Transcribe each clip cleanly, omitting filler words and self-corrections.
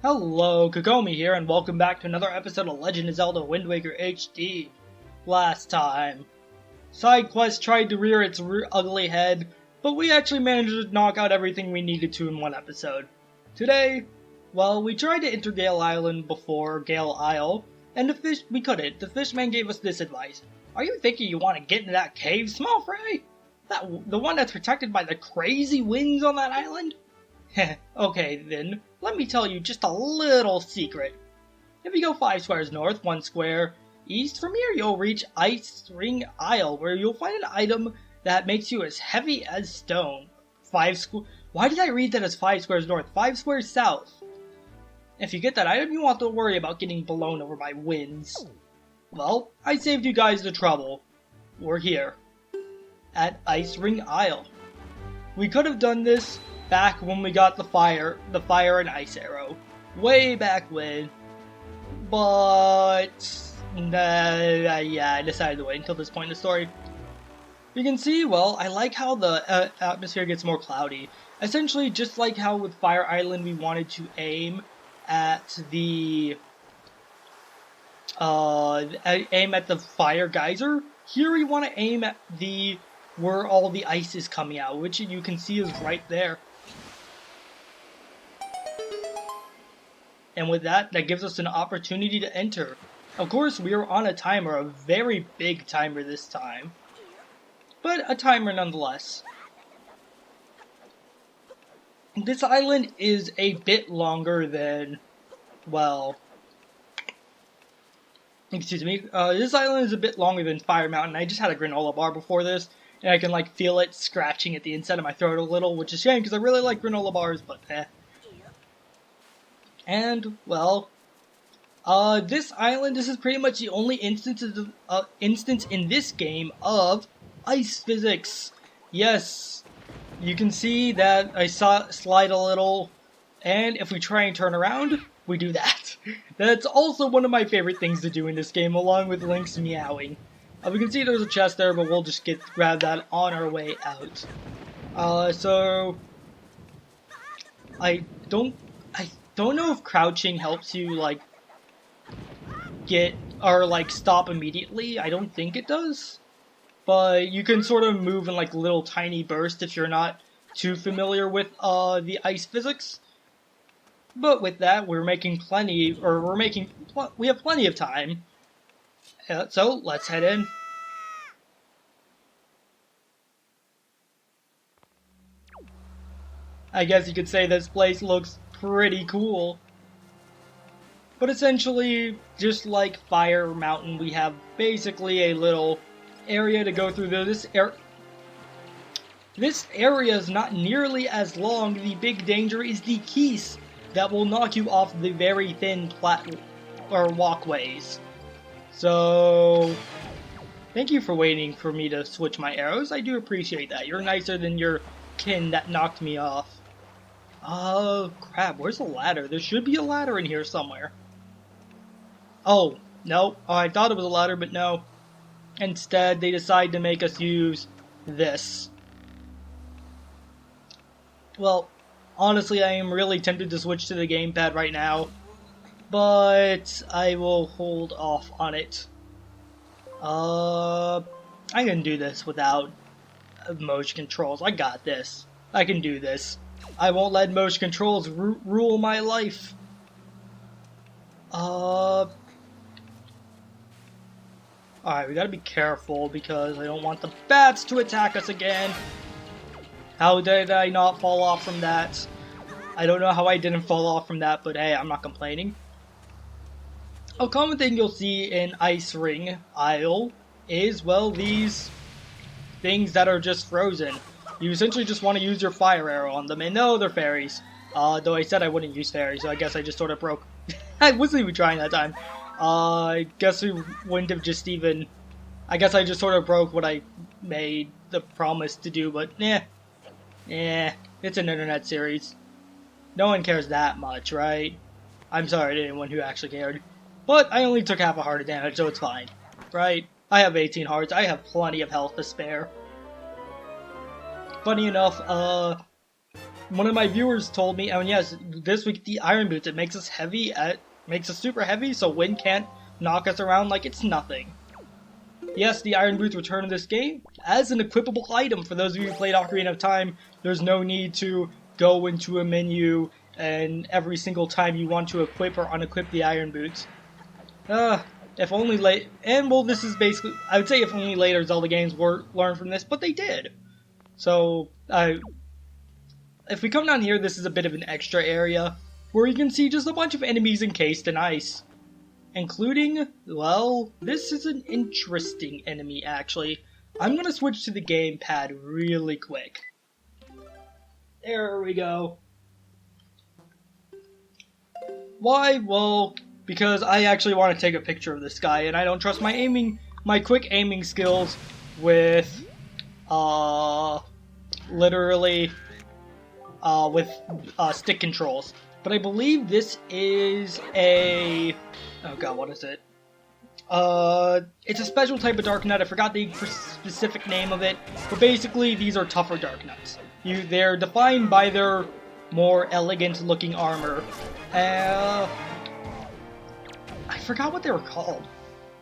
Hello, Kukomi here, and welcome back to another episode of Legend of Zelda Wind Waker HD. Last time, side quest tried to rear its ugly head, but we actually managed to knock out everything we needed to in one episode. Today, well, we tried to enter Gale Island before Gale Isle, and we couldn't. The fishman gave us this advice. Are you thinking you want to get into that cave, small fry? The one that's protected by the crazy winds on that island? Okay then, let me tell you just a little secret. If you go 5 squares north, 1 square east, from here you'll reach Ice Ring Isle, where you'll find an item that makes you as heavy as stone. Why did I read that as 5 squares north? 5 squares south. If you get that item, you won't have to worry about getting blown over by winds. Well, I saved you guys the trouble. We're here, at Ice Ring Isle. We could have done this back when we got the fire and ice arrow, way back when, but yeah, I decided to wait until this point in the story. You can see, well, I like how the atmosphere gets more cloudy. Essentially, just like how with Fire Island we wanted to aim at the fire geyser, here we want to aim at where all the ice is coming out, which you can see is right there. And with that gives us an opportunity to enter. Of course, we are on a timer, a very big timer this time, but a timer nonetheless. This island is a bit longer than, well, excuse me, this island is a bit longer than Fire Mountain. I just had a granola bar before this, and I can like feel it scratching at the inside of my throat a little, which is a shame because I really like granola bars, but And, well, this island, this is pretty much the only instance in this game of ice physics. Yes, you can see that I slide a little, and if we try and turn around, we do that. That's also one of my favorite things to do in this game, along with Link's meowing. We can see there's a chest there, but we'll just grab that on our way out. So I don't know if crouching helps you, like, stop immediately. I don't think it does. But you can sort of move in, like, little tiny bursts if you're not too familiar with, the ice physics. But with that, we have plenty of time. So, let's head in. I guess you could say this place looks pretty cool. But essentially, just like Fire Mountain, we have basically a little area to go through. This area is not nearly as long. The big danger is the keys that will knock you off the very thin walkways. So, thank you for waiting for me to switch my arrows. I do appreciate that. You're nicer than your kin that knocked me off. Oh, crap, where's the ladder? There should be a ladder in here somewhere. Oh, no. Oh, I thought it was a ladder, but no. Instead, they decide to make us use this. Well, honestly, I am really tempted to switch to the gamepad right now, but I will hold off on it. I can do this without motion controls. I got this. I can do this. I won't let motion controls rule my life. Alright, we gotta be careful because I don't want the bats to attack us again. How did I not fall off from that? I don't know how I didn't fall off from that, but hey, I'm not complaining. A common thing you'll see in Ice Ring Isle is, well, these things that are just frozen. You essentially just want to use your fire arrow on them, and no, they're fairies. Though I said I wouldn't use fairies, so I guess I just sort of broke. I wasn't even trying that time. I guess we wouldn't have just even... I guess I just sort of broke what I made the promise to do, but it's an internet series. No one cares that much, right? I'm sorry to anyone who actually cared. But I only took half a heart of damage, so it's fine. Right? I have 18 hearts, I have plenty of health to spare. Funny enough, one of my viewers told me, and yes, this week the Iron Boots, it makes us heavy, makes us super heavy, so wind can't knock us around like it's nothing. Yes, the Iron Boots return in this game as an equipable item. For those of you who played Ocarina of Time, there's no need to go into a menu and every single time you want to equip or unequip the Iron Boots. If only late, and well, this is basically, I would say if only later Zelda games were learned from this, but they did. So, if we come down here, this is a bit of an extra area where you can see just a bunch of enemies encased in ice. Including, well, this is an interesting enemy, actually. I'm going to switch to the gamepad really quick. There we go. Why? Well, because I actually want to take a picture of this guy, and I don't trust my quick aiming skills with, literally, with stick controls. But I believe this is a... oh god, what is it? It's a special type of Dark Nut. I forgot the specific name of it. But basically, these are tougher Dark Nuts. They're defined by their more elegant looking armor. I forgot what they were called.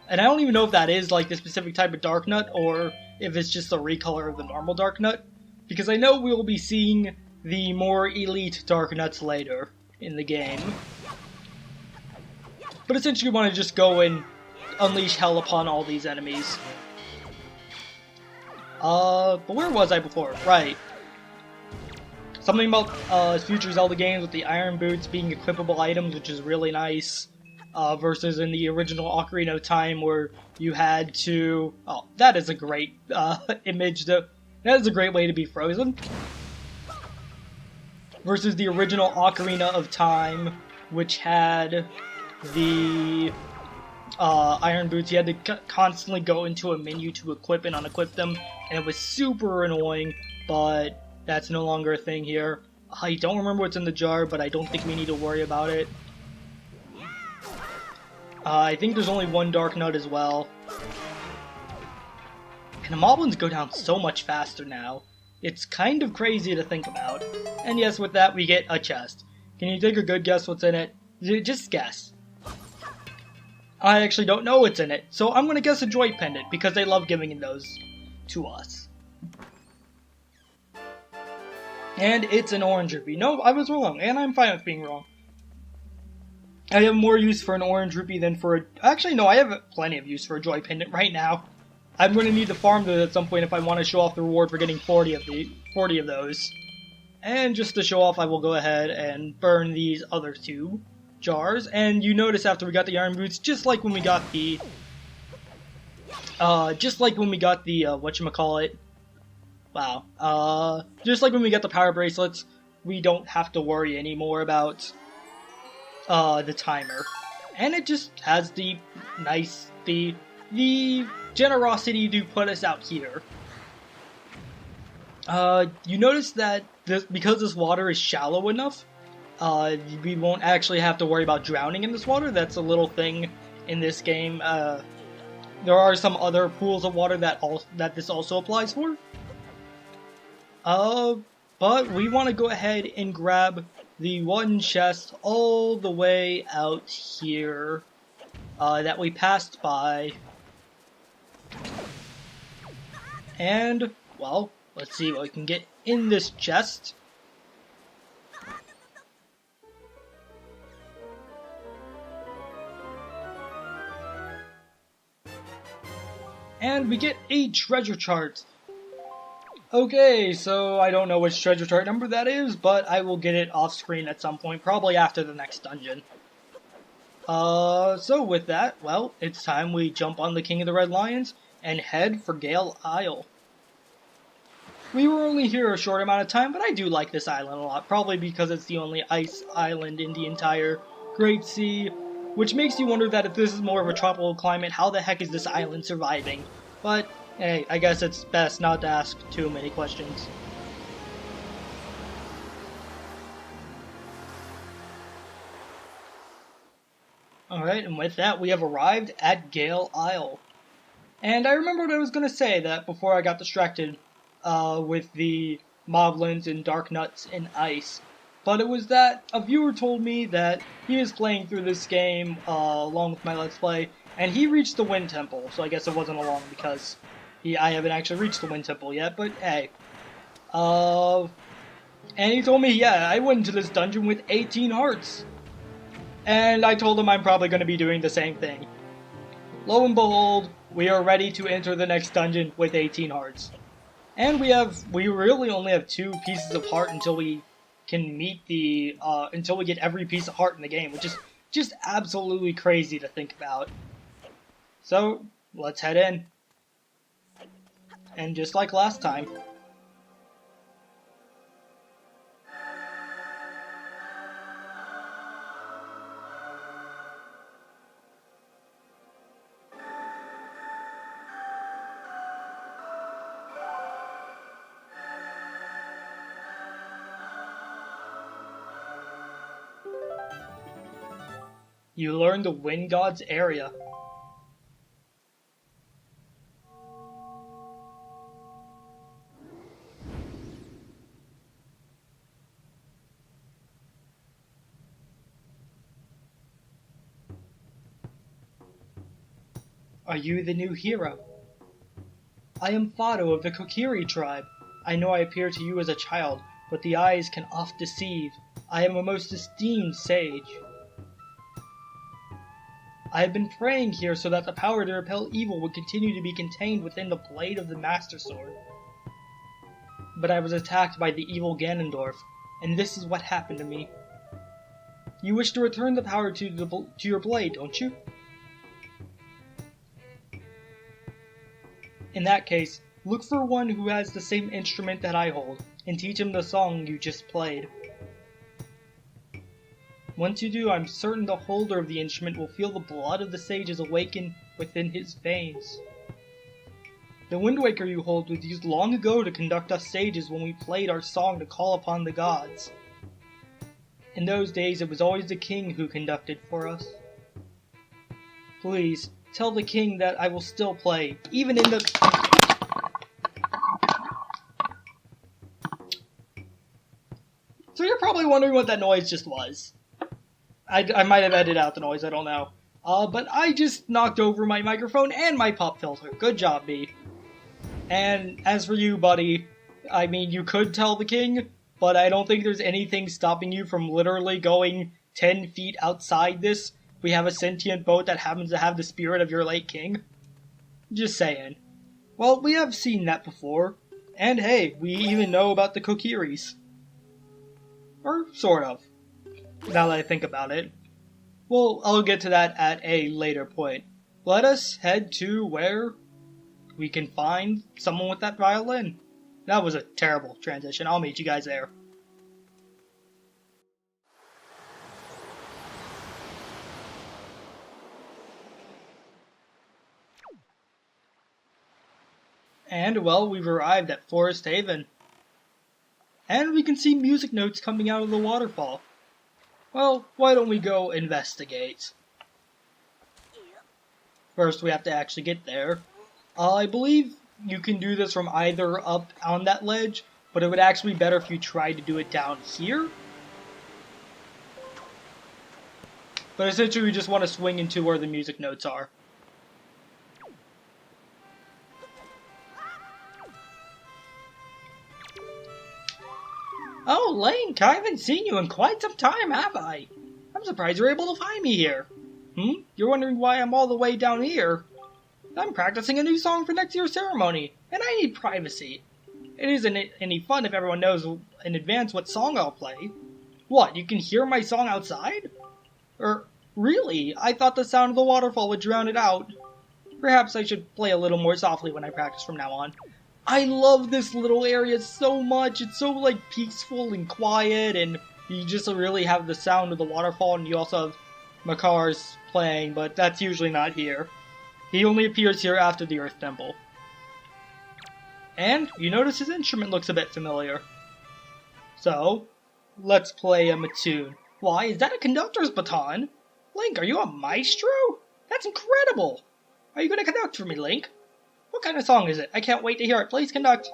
And I don't even know if that is like the specific type of Dark Nut or if it's just a recolor of the normal Dark Nut. Because I know we'll be seeing the more elite Dark Nuts later in the game. But essentially you want to just go and unleash hell upon all these enemies. But where was I before? Right. Something about future Zelda games with the Iron Boots being equipable items, which is really nice. Versus in the original Ocarina of Time where you had to... oh, that is a great image. That is a great way to be frozen. Versus the original Ocarina of Time, which had the Iron Boots. You had to constantly go into a menu to equip and unequip them, and it was super annoying, but that's no longer a thing here. I don't remember what's in the jar, but I don't think we need to worry about it. I think there's only one Dark Nut as well. And the Moblins go down so much faster now. It's kind of crazy to think about. And yes, with that we get a chest. Can you take a good guess what's in it? Just guess. I actually don't know what's in it, so I'm gonna guess a Joy Pendant, because they love giving those to us. And it's an orange rupee. No, I was wrong, and I'm fine with being wrong. I have more use for an orange rupee than for a... actually, no, I have plenty of use for a Joy Pendant right now. I'm going to need to farm those at some point if I want to show off the reward for getting 40 of those. And just to show off, I will go ahead and burn these other two jars. And you notice after we got the Iron Boots, just like when we got the... whatchamacallit... wow. Just like when we got the Power Bracelets, we don't have to worry anymore about... the timer. And it just has the generosity to put us out here. You notice that because this water is shallow enough, we won't actually have to worry about drowning in this water. That's a little thing in this game. There are some other pools of water that this also applies for. But we want to go ahead and grab the one chest all the way out here that we passed by. And, well, let's see what we can get in this chest. And we get a treasure chart. Okay, so I don't know which treasure chart number that is, but I will get it off screen at some point, probably after the next dungeon. So with that, well, it's time we jump on the King of the Red Lions and head for Gale Isle. We were only here a short amount of time, but I do like this island a lot, probably because it's the only ice island in the entire Great Sea, which makes you wonder that if this is more of a tropical climate, how the heck is this island surviving? But hey, I guess it's best not to ask too many questions. Alright, and with that, we have arrived at Gale Isle. And I remember what I was going to say that before I got distracted with the moblins and dark nuts and ice. But it was that a viewer told me that he was playing through this game along with my Let's Play, and he reached the Wind Temple, so I guess it wasn't along because I haven't actually reached the Wind Temple yet, but hey. And he told me, yeah, I went into this dungeon with 18 hearts. And I told him I'm probably going to be doing the same thing. Lo and behold, we are ready to enter the next dungeon with 18 hearts. And we really only have 2 pieces of heart until we can meet until we get every piece of heart in the game, which is just absolutely crazy to think about. So, let's head in. And just like last time, you learn the Wind God's area. Are you the new hero? I am Fado of the Kokiri tribe. I know I appear to you as a child, but the eyes can oft deceive. I am a most esteemed sage. I have been praying here so that the power to repel evil would continue to be contained within the blade of the Master Sword. But I was attacked by the evil Ganondorf, and this is what happened to me. You wish to return the power to your blade, don't you? In that case, look for one who has the same instrument that I hold, and teach him the song you just played. Once you do, I'm certain the holder of the instrument will feel the blood of the sages awaken within his veins. The Wind Waker you hold was used long ago to conduct us sages when we played our song to call upon the gods. In those days, it was always the king who conducted for us. Please, tell the king that I will still play, even in the... So you're probably wondering what that noise just was. I might have edited out the noise, I don't know. But I just knocked over my microphone and my pop filter. Good job, me. And as for you, buddy, I mean, you could tell the king, but I don't think there's anything stopping you from literally going 10 feet outside this. We have a sentient boat that happens to have the spirit of your late king. Just saying. Well, we have seen that before. And hey, we even know about the Kokiris. Or sort of. Now that I think about it. Well, I'll get to that at a later point. Let us head to where we can find someone with that violin. That was a terrible transition. I'll meet you guys there. And, well, we've arrived at Forest Haven. And we can see music notes coming out of the waterfall. Well, why don't we go investigate? First, we have to actually get there. I believe you can do this from either up on that ledge, but it would actually be better if you tried to do it down here. But essentially, we just want to swing into where the music notes are. Oh, Link, I haven't seen you in quite some time, have I? I'm surprised you're able to find me here. You're wondering why I'm all the way down here? I'm practicing a new song for next year's ceremony, and I need privacy. It isn't any fun if everyone knows in advance what song I'll play. What, you can hear my song outside? Really? I thought the sound of the waterfall would drown it out. Perhaps I should play a little more softly when I practice from now on. I love this little area so much. It's so, peaceful and quiet, and you just really have the sound of the waterfall, and you also have Makar's playing, but that's usually not here. He only appears here after the Earth Temple. And you notice his instrument looks a bit familiar. So, let's play him a tune. Why, is that a conductor's baton? Link, are you a maestro? That's incredible! Are you going to conduct for me, Link? What kind of song is it? I can't wait to hear it. Please conduct.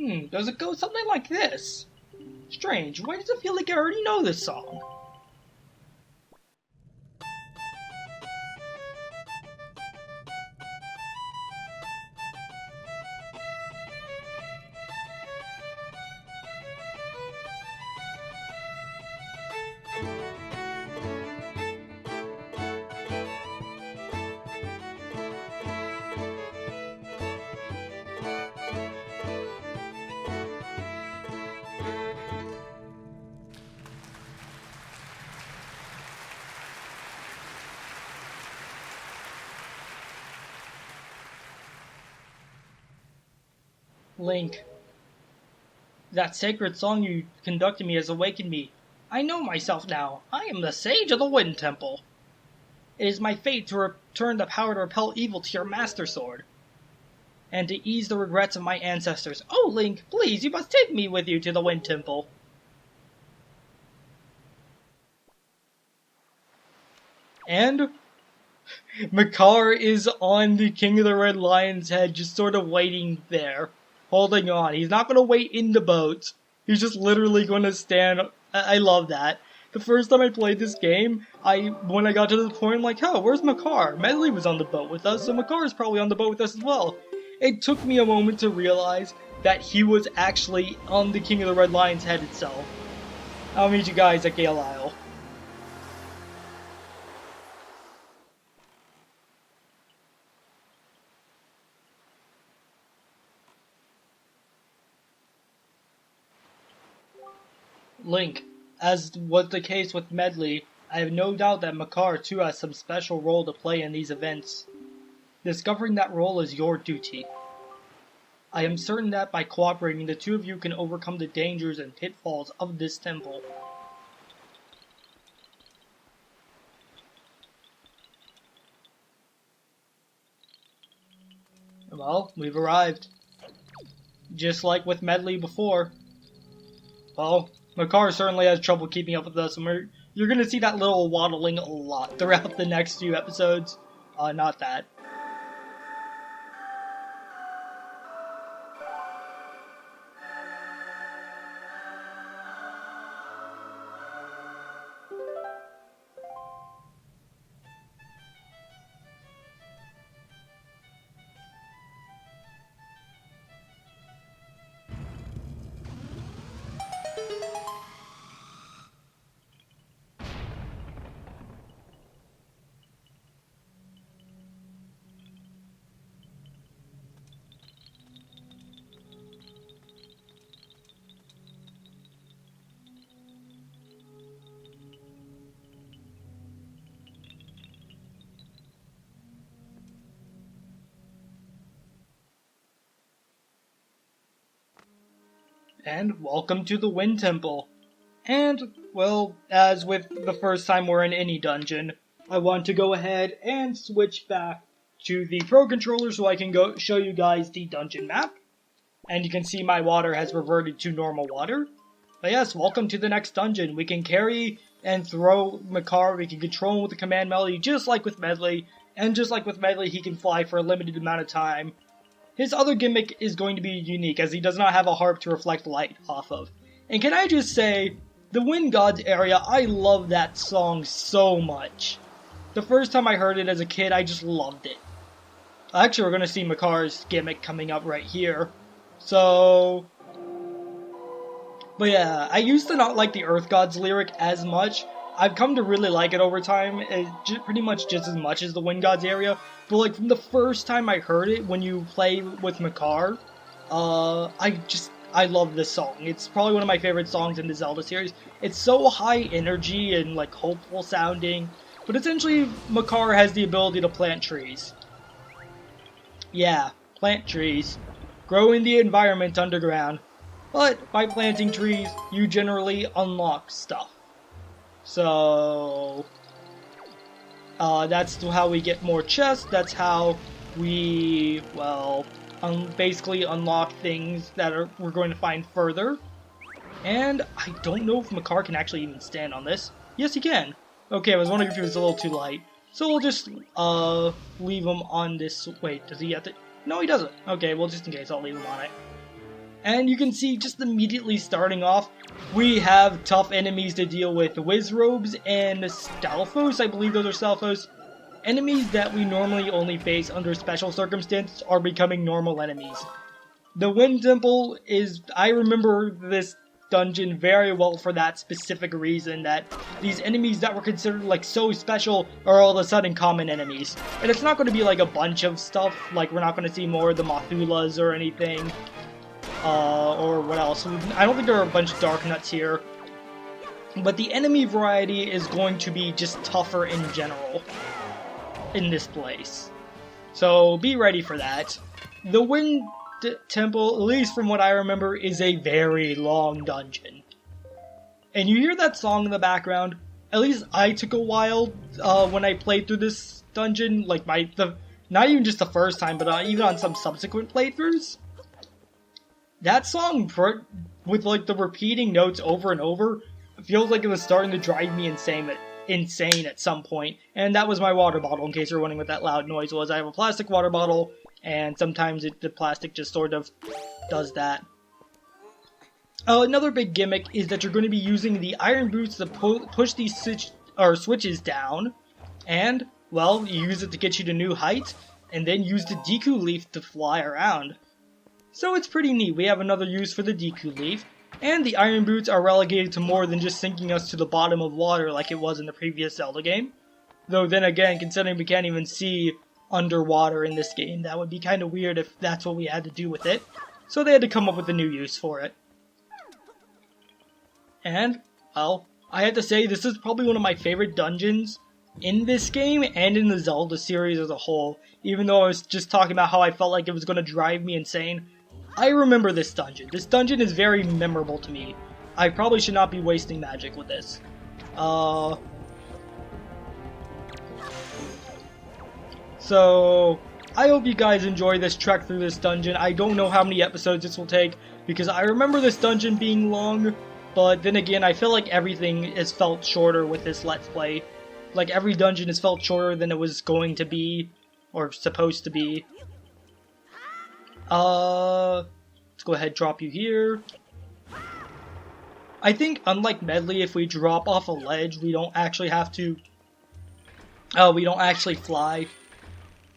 Does it go something like this? Strange, why does it feel like I already know this song? Link, that sacred song you conducted me has awakened me. I know myself now. I am the Sage of the Wind Temple. It is my fate to return the power to repel evil to your Master Sword, and to ease the regrets of my ancestors. Oh, Link, please, you must take me with you to the Wind Temple. And Makar is on the King of the Red Lion's head, just sort of waiting there, holding on. He's not going to wait in the boat. He's just literally going to stand. I love that. The first time I played this game, when I got to this point, I'm like, oh, where's Makar? Medley was on the boat with us, so Makar is probably on the boat with us as well. It took me a moment to realize that he was actually on the King of the Red Lion's head itself. I'll meet you guys at Gale Isle. Link, as was the case with Medley, I have no doubt that Makar too has some special role to play in these events. Discovering that role is your duty. I am certain that by cooperating, the two of you can overcome the dangers and pitfalls of this temple. Well, we've arrived. Just like with Medley before. Well, Makar certainly has trouble keeping up with us, and you're going to see that little waddling a lot throughout the next few episodes. Not that. And welcome to the Wind Temple. And, well, as with the first time we're in any dungeon, I want to go ahead and switch back to the Pro Controller so I can go show you guys the dungeon map. And you can see my water has reverted to normal water. But yes, welcome to the next dungeon. We can carry and throw Makar, we can control him with the command melody just like with Medley. And just like with Medley, he can fly for a limited amount of time. His other gimmick is going to be unique, as he does not have a harp to reflect light off of. And can I just say, the Wind Gods area, I love that song so much. The first time I heard it as a kid, I just loved it. Actually, we're going to see Makar's gimmick coming up right here. So... But yeah, I used to not like the Earth Gods lyric as much. I've come to really like it over time, pretty much just as much as the Wind Gods area. But like from the first time I heard it, when you play with Makar, I love this song. It's probably one of my favorite songs in the Zelda series. It's so high energy and like hopeful sounding, but essentially Makar has the ability to plant trees. Yeah, plant trees. Grow in the environment underground. But by planting trees, you generally unlock stuff. So, that's how we get more chests, that's how we, well, basically unlock things that we're going to find further. And I don't know if Makar can actually even stand on this. Yes, he can. Okay, I was wondering if he was a little too light. So we'll just, leave him on this, wait, does he have to, no he doesn't. Okay, well just in case, I'll leave him on it. And you can see just immediately starting off, we have tough enemies to deal with. Wizrobes and Stalfos, I believe those are Stalfos. Enemies that we normally only face under special circumstances are becoming normal enemies. The Wind Temple is, I remember this dungeon very well for that specific reason, that these enemies that were considered like so special are all of a sudden common enemies. And it's not going to be like a bunch of stuff, like we're not going to see more of the Mathulas or anything. Or what else? I don't think there are a bunch of Dark Nuts here. But the enemy variety is going to be just tougher in general in this place. So be ready for that. The Wind Temple, at least from what I remember, is a very long dungeon. And you hear that song in the background. At least I took a while when I played through this dungeon, like not even just the first time, but even on some subsequent playthroughs. That song, with like the repeating notes over and over, feels like it was starting to drive me insane at some point. And that was my water bottle, in case you're wondering what that loud noise was. I have a plastic water bottle, and sometimes the plastic just sort of does that. Another big gimmick is that you're going to be using the iron boots to push these switches down, and, well, you use it to get you to new heights, and then use the Deku Leaf to fly around. So it's pretty neat. We have another use for the Deku Leaf, and the iron boots are relegated to more than just sinking us to the bottom of water like it was in the previous Zelda game. Though then again, considering we can't even see underwater in this game, that would be kind of weird if that's what we had to do with it. So they had to come up with a new use for it. And, well, I have to say this is probably one of my favorite dungeons in this game and in the Zelda series as a whole. Even though I was just talking about how I felt like it was going to drive me insane, I remember this dungeon. This dungeon is very memorable to me. I probably should not be wasting magic with this. So, I hope you guys enjoy this trek through this dungeon. I don't know how many episodes this will take, because I remember this dungeon being long, but then again, I feel like everything has felt shorter with this Let's Play. Like, every dungeon has felt shorter than it was going to be, or supposed to be. Let's go ahead and drop you here. I think, unlike Medley, if we drop off a ledge, we don't actually have to... we don't actually fly.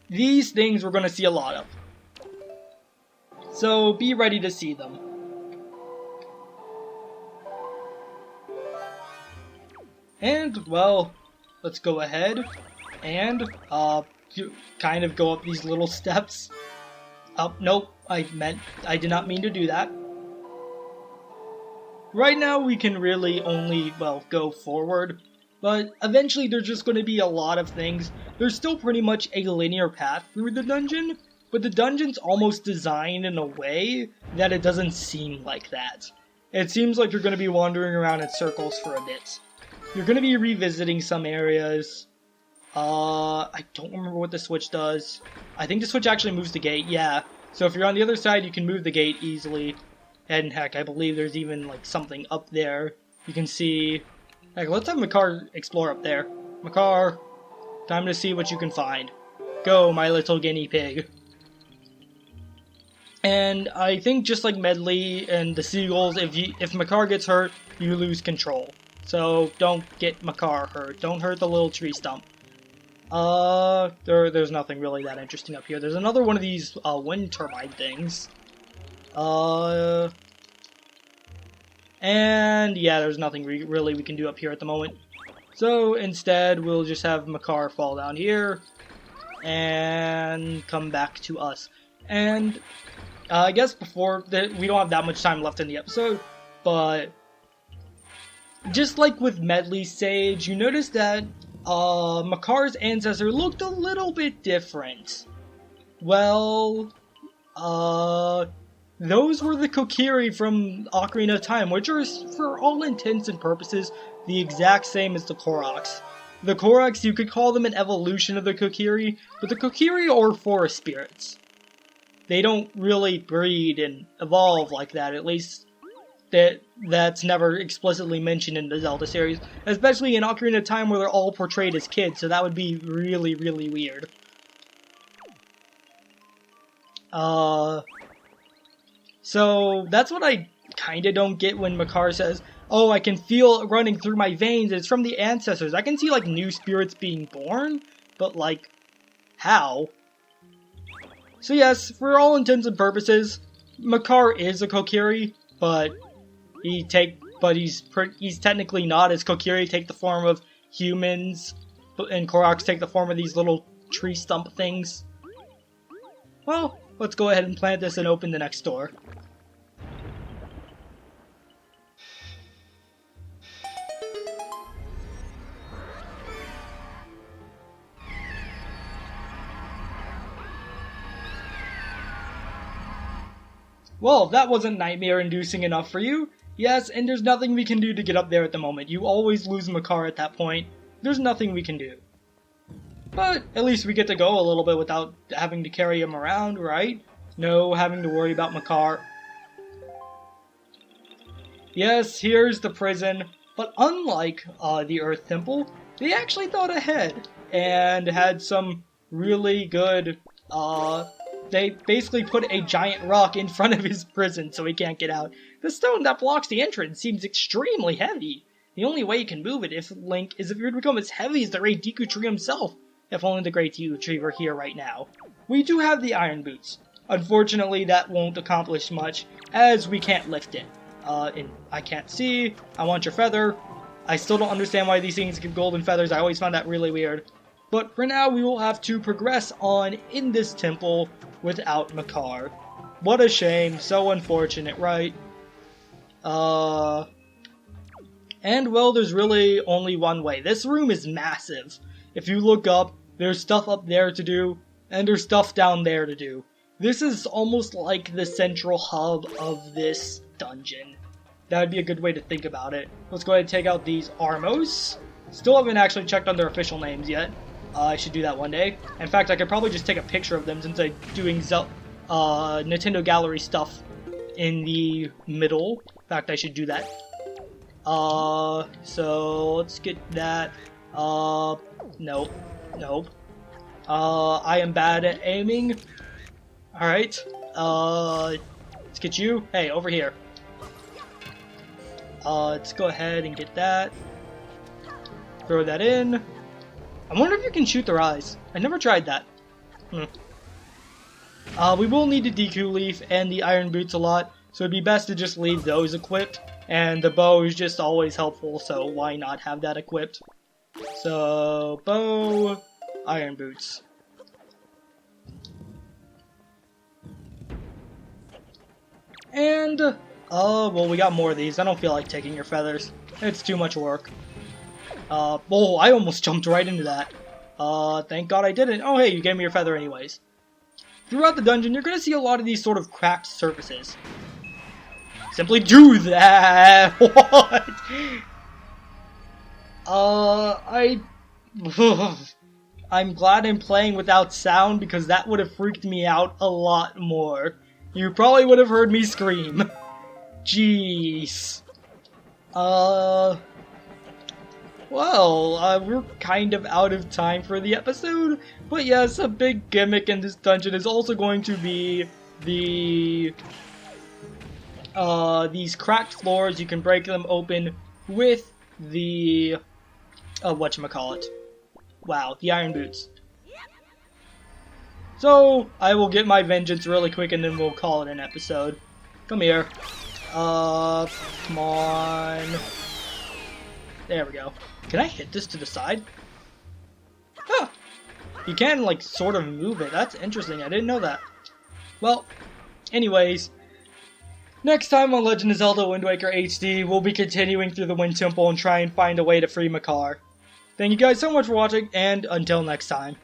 These things we're going to see a lot of. So, be ready to see them. And, well, let's go ahead and, kind of go up these little steps. Oh, nope, I did not mean to do that. Right now we can really only, well, go forward, but eventually there's just going to be a lot of things. There's still pretty much a linear path through the dungeon, but the dungeon's almost designed in a way that it doesn't seem like that. It seems like you're going to be wandering around in circles for a bit. You're going to be revisiting some areas. I don't remember what the switch does. I think the switch actually moves the gate, yeah. So if you're on the other side, you can move the gate easily. And heck, I believe there's even, like, something up there. You can see... Heck, let's have Makar explore up there. Makar, time to see what you can find. Go, my little guinea pig. And I think just like Medley and the seagulls, if Makar gets hurt, you lose control. So don't get Makar hurt. Don't hurt the little tree stump. There's nothing really that interesting up here. There's another one of these wind turbine things. And yeah, there's nothing really we can do up here at the moment. So instead, we'll just have Makar fall down here and come back to us. And I guess before that, we don't have that much time left in the episode, but just like with Medley's Sage, you notice that Makar's ancestor looked a little bit different. Well, those were the Kokiri from Ocarina of Time, which are, for all intents and purposes, the exact same as the Koroks. The Koroks, you could call them an evolution of the Kokiri, but the Kokiri are forest spirits. They don't really breed and evolve like that, at least that's never explicitly mentioned in the Zelda series, especially in Ocarina of Time where they're all portrayed as kids, so that would be really, really weird. So that's what I kinda don't get when Makar says, oh, I can feel it running through my veins, it's from the ancestors. I can see, like, new spirits being born, but, like, how? So yes, for all intents and purposes, Makar is a Kokiri, but he's technically not, as Kokiri take the form of humans, and Koroks take the form of these little tree stump things. Well, let's go ahead and plant this and open the next door. Well, if that wasn't nightmare-inducing enough for you, yes, and there's nothing we can do to get up there at the moment. You always lose Makar at that point. There's nothing we can do. But at least we get to go a little bit without having to carry him around, right? No having to worry about Makar. Yes, here's the prison, but unlike the Earth Temple, they actually thought ahead and had some really good, they basically put a giant rock in front of his prison so he can't get out. The stone that blocks the entrance seems extremely heavy. The only way you can move it, if Link, is if you were to become as heavy as the Great Deku Tree himself. If only the Great Deku Tree were here right now. We do have the Iron Boots. Unfortunately, that won't accomplish much, as we can't lift it. And I can't see. I want your feather. I still don't understand why these things give golden feathers. I always found that really weird. But for now, we will have to progress on in this temple without Makar. What a shame. So unfortunate, right? And well, there's really only one way. This room is massive. If you look up, there's stuff up there to do, and there's stuff down there to do. This is almost like the central hub of this dungeon. That would be a good way to think about it. Let's go ahead and take out these Armos. Still haven't actually checked on their official names yet. I should do that one day. In fact, I could probably just take a picture of them since I'm doing Nintendo Gallery stuff in the middle. In fact, I should do that. So let's get that. Nope. I am bad at aiming. Alright. Let's get you. Hey, over here. Let's go ahead and get that. Throw that in. I wonder if you can shoot their eyes. I never tried that. We will need the Deku Leaf and the Iron Boots a lot, so it'd be best to just leave those equipped. And the bow is just always helpful, so why not have that equipped? So, bow, Iron Boots. And, well, we got more of these. I don't feel like taking your feathers. It's too much work. Oh, I almost jumped right into that. Thank God I didn't. Oh, hey, you gave me your feather anyways. Throughout the dungeon, you're going to see a lot of these sort of cracked surfaces. Simply do that! What? I'm glad I'm playing without sound because that would have freaked me out a lot more. You probably would have heard me scream. Jeez. Well, we're kind of out of time for the episode, but yes, a big gimmick in this dungeon is also going to be the, these cracked floors. You can break them open with the, whatchamacallit. Wow, the Iron Boots. So, I will get my vengeance really quick and then we'll call it an episode. Come here. Come on. There we go. Can I hit this to the side? Huh. You can, like, sort of move it. That's interesting. I didn't know that. Well, anyways. Next time on Legend of Zelda Wind Waker HD, we'll be continuing through the Wind Temple and try and find a way to free Makar. Thank you guys so much for watching, and until next time.